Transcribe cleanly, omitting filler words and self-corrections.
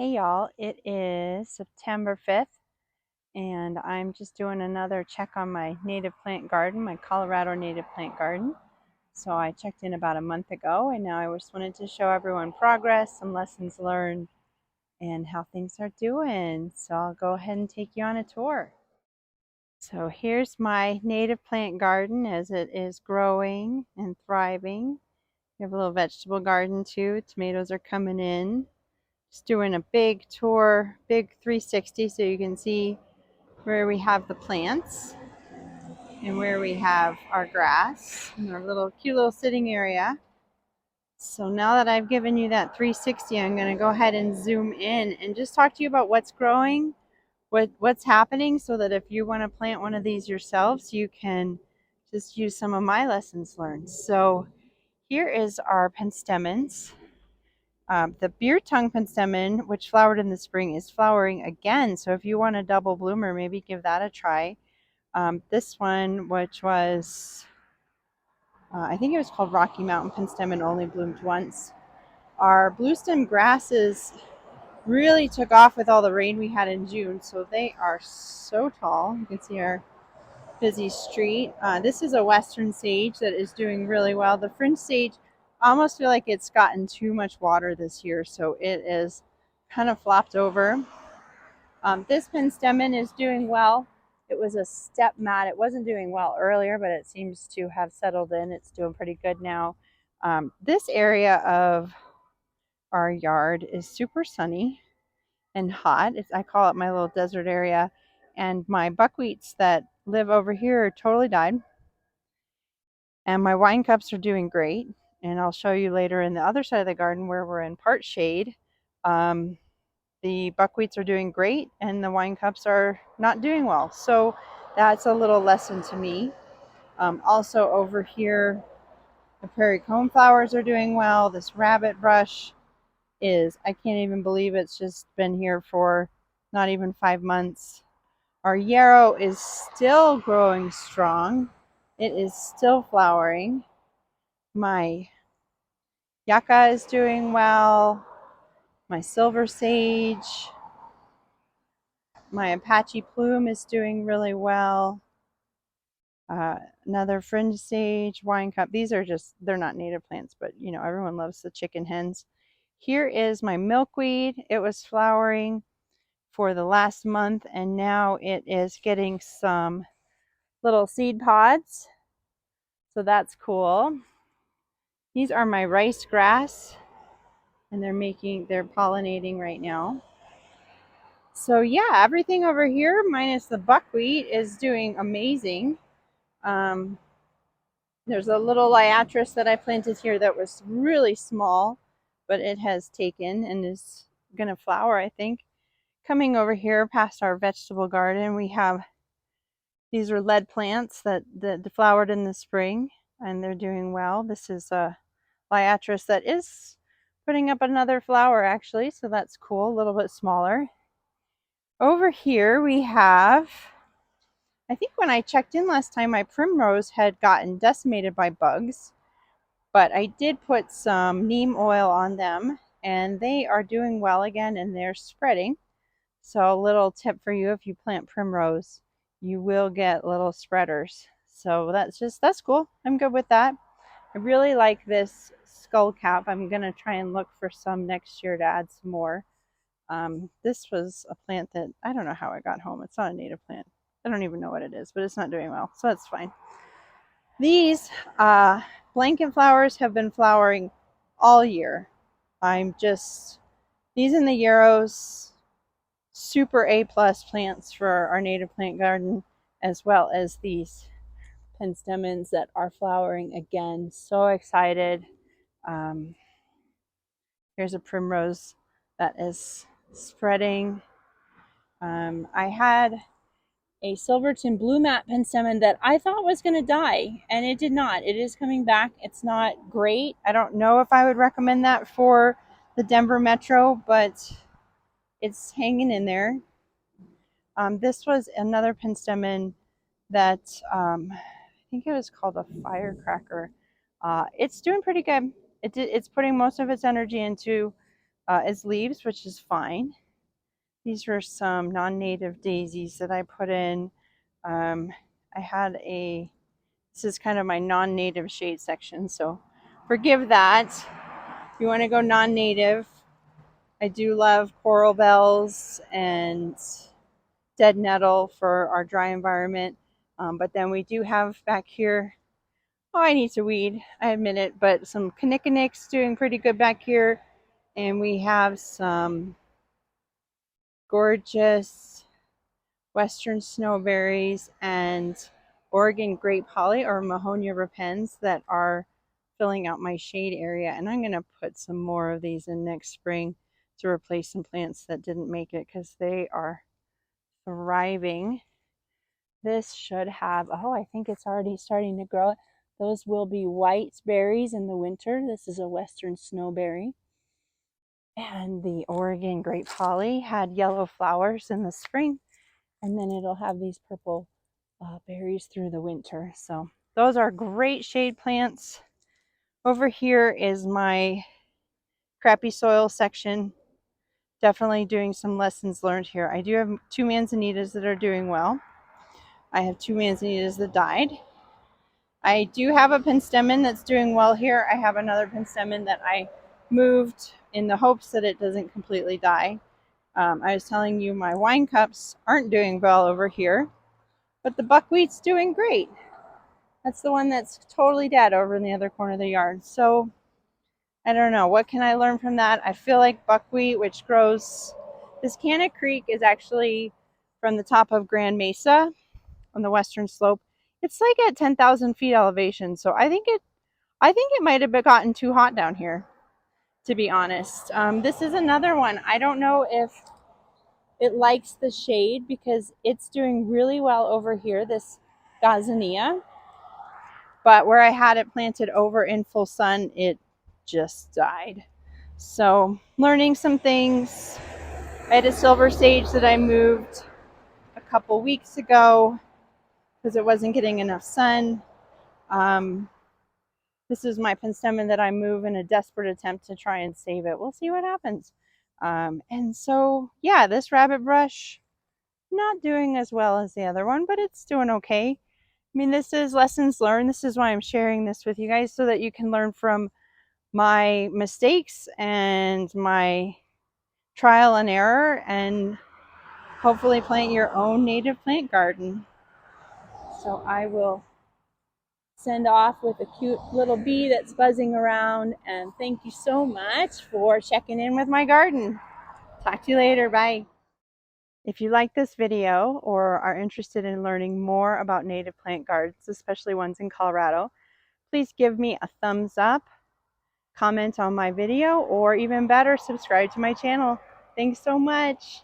Hey y'all, it is September 5th and I'm just doing another check on my native plant garden, my Colorado native plant garden. So I checked in about a month ago and now I just wanted to show everyone progress, some lessons learned, and how things are doing. So I'll go ahead and take you on a tour. So here's my native plant garden as it is growing and thriving. We have a little vegetable garden too. Tomatoes are coming in. Just doing a big tour, big 360, so you can see where we have the plants and where we have our grass and our little cute little sitting area. So now that I've given you that 360, I'm going to go ahead and zoom in and just talk to you about what's growing, what's happening, so that if you want to plant one of these yourselves, you can just use some of my lessons learned. So here is our penstemons. The beer tongue penstemon, which flowered in the spring, is flowering again. So if you want a double bloomer, maybe give that a try. This one, which was, I think it was called Rocky Mountain penstemon, only bloomed once. Our blue stem grasses really took off with all the rain we had in June. So they are so tall. You can see our busy street. This is a western sage that is doing really well. The fringe sage, I almost feel like it's gotten too much water this year, so it is kind of flopped over. This penstemon is doing well. It was a step mat. It wasn't doing well earlier, but it seems to have settled in. It's doing pretty good now. This area of our yard is super sunny and hot. I call it my little desert area. And my buckwheats that live over here totally died. And my wine cups are doing great. And I'll show you later in the other side of the garden where we're in part shade. The buckwheats are doing great and the wine cups are not doing well. So that's a little lesson to me. Also over here, the prairie coneflowers are doing well. This rabbit brush I can't even believe it's just been here for not even 5 months. Our yarrow is still growing strong. It is still flowering. My yucca is doing well. My silver sage, my Apache plume is doing really well. Another fringe sage, wine cup. These are just, they're not native plants, but you know, everyone loves the chicken hens. Here is my milkweed. It was flowering for the last month and now it is getting some little seed pods. So that's cool. These are my rice grass and they're pollinating right now. So yeah, everything over here minus the buckwheat is doing amazing. There's a little liatris that I planted here that was really small, but it has taken and is going to flower, I think. Coming over here past our vegetable garden, we have, these are lead plants that flowered in the spring and they're doing well. This is a liatris that is putting up another flower actually, so that's cool, a little bit smaller. Over here we have, I think when I checked in last time, my primrose had gotten decimated by bugs, but I did put some neem oil on them and they are doing well again and they're spreading. So a little tip for you, if you plant primrose, you will get little spreaders. So that's cool. I'm good with that. I really like this skull cap. I'm going to try and look for some next year to add some more. This was a plant that I don't know how I got home. It's not a native plant. I don't even know what it is, but it's not doing well, so that's fine. These blanket flowers have been flowering all year. These and the yarrows, super A+ plants for our native plant garden, as well as these penstemons that are flowering again. So excited. Here's a primrose that is spreading. I had a Silverton blue mat penstemon that I thought was going to die, and it did not. It is coming back. It's not great. I don't know if I would recommend that for the Denver metro, but it's hanging in there. This was another penstemon that I think it was called a firecracker. It's doing pretty good. It's putting most of its energy into as leaves, which is fine. These were some non-native daisies that I put in. I had this is kind of my non-native shade section, so forgive that. If you want to go non-native, I do love coral bells and dead nettle for our dry environment. But then we do have back here, oh, I need to weed, I admit it, but some kinnikinics doing pretty good back here. And we have some gorgeous western snowberries and Oregon grape holly or Mahonia repens that are filling out my shade area. And I'm going to put some more of these in next spring to replace some plants that didn't make it because they are thriving. This should have, oh, I think it's already starting to grow. Those will be white berries in the winter. This is a western snowberry. And the Oregon grape holly had yellow flowers in the spring, and then it'll have these purple berries through the winter. So those are great shade plants. Over here is my crappy soil section. Definitely doing some lessons learned here. I do have 2 manzanitas that are doing well. I have 2 manzanitas that died. I do have a penstemon that's doing well here. I have another penstemon that I moved in the hopes that it doesn't completely die. I was telling you my wine cups aren't doing well over here, but the buckwheat's doing great. That's the one that's totally dead over in the other corner of the yard. So I don't know. What can I learn from that? I feel like buckwheat, which grows, this Canna Creek is actually from the top of Grand Mesa on the western slope. It's like at 10,000 feet elevation. So I think it might have gotten too hot down here, to be honest. This is another one. I don't know if it likes the shade because it's doing really well over here, this gazania. But where I had it planted over in full sun, it just died. So learning some things. I had a silver sage that I moved a couple weeks ago because it wasn't getting enough sun. This is my penstemon that I move in a desperate attempt to try and save it. We'll see what happens. And so, yeah, this rabbit brush, not doing as well as the other one, but it's doing okay. I mean, this is lessons learned. This is why I'm sharing this with you guys, so that you can learn from my mistakes and my trial and error and hopefully plant your own native plant garden. So I will send off with a cute little bee that's buzzing around, and thank you so much for checking in with my garden. Talk to you later. Bye. If you like this video or are interested in learning more about native plant gardens, especially ones in Colorado, please give me a thumbs up, comment on my video, or even better, subscribe to my channel. Thanks so much.